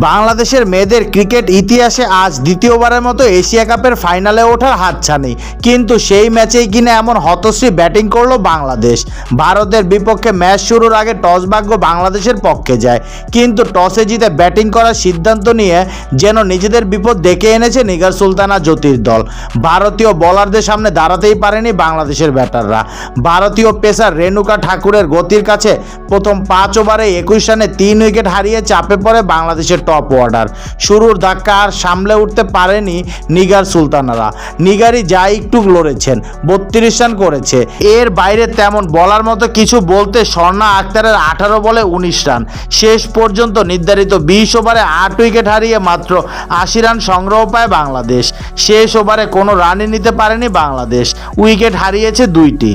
বাংলাদেশের মেয়েদের ক্রিকেট ইতিহাসে আজ দ্বিতীয়বারের মতো এশিয়া কাপের ফাইনালে ওঠার হাতছানি, কিন্তু সেই ম্যাচেই কিনা এমন হতশ্রী ব্যাটিং করলো বাংলাদেশ। ভারতের বিপক্ষে ম্যাচ শুরুর আগে টস ভাগ্য বাংলাদেশের পক্ষে যায়, কিন্তু টসে জিতে ব্যাটিং করার সিদ্ধান্ত নিয়ে যেন নিজেদের বিপদ ডেকে এনেছে নিগার সুলতানা জ্যোতির দল। ভারতীয় বোলারদের সামনে দাঁড়াতেই পারেনি বাংলাদেশের ব্যাটাররা। ভারতীয় পেসার রেণুকা ঠাকুরের গতির কাছে প্রথম 5 ওভারে 21 রানে 3 উইকেট হারিয়ে চাপে পড়ে বাংলাদেশের টপ অর্ডার। শুরুর ধাক্কা আর সামলে উঠতে পারেনি নিগার সুলতানারা। নিগারই যা একটু লড়েছেন, 32 রান করেছে। এর বাইরে তেমন বলার মতো কিছু বলতে স্বর্ণা আক্তারের 18 বলে 19 রান। শেষ পর্যন্ত নির্ধারিত 20 ওভারে 8 উইকেট হারিয়ে মাত্র 80 রান সংগ্রহ পায় বাংলাদেশ। শেষ ওভারে কোনো রানই নিতে পারেনি বাংলাদেশ, উইকেট হারিয়েছে 2টি।